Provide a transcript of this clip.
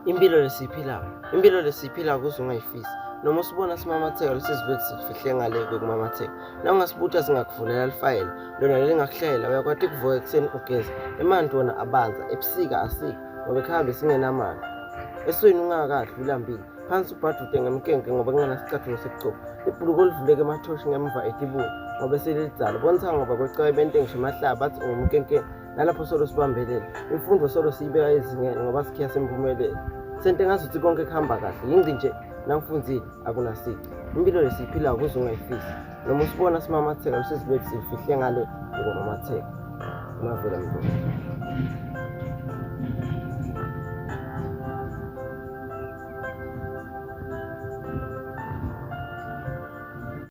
Impilo lesiphilayo kuze ungayifisi. Noma usibona simamatheka lesizibethu sifihle ngale kokumamatheka. Na ungasibuta singakuvulela lifayela, lona lingakuhlela uyakwati ukuvuka ekuseni ugeze. Emanti wona abanza, ebusika asikho, ngoba ekhaya singenamali. Esweni ungakadli ulambile, phansi ubhadude ngemkenke ngoba kunganasicathulo sekuchopha. Ibhuluko olivuleke emathoshi ngemva etibuni, ngoba selilidzala. Bonisa ngoba kwecawe bente ngisho emahlaba bathi ungumkenke. Nalapho solo sibambelela. Imfundo solo siyibeka ezingeni ngoba sikhiya sempumelelo. Sente ngazuthi konke kuhamba kahle, yingci nje nangifundzile akunasici. Impilo lesiyiphilayo kuze ungayifisi. Noma usibona simamatheka lesizibethu sifihle ngale kokumamatheka. Mavela mntu.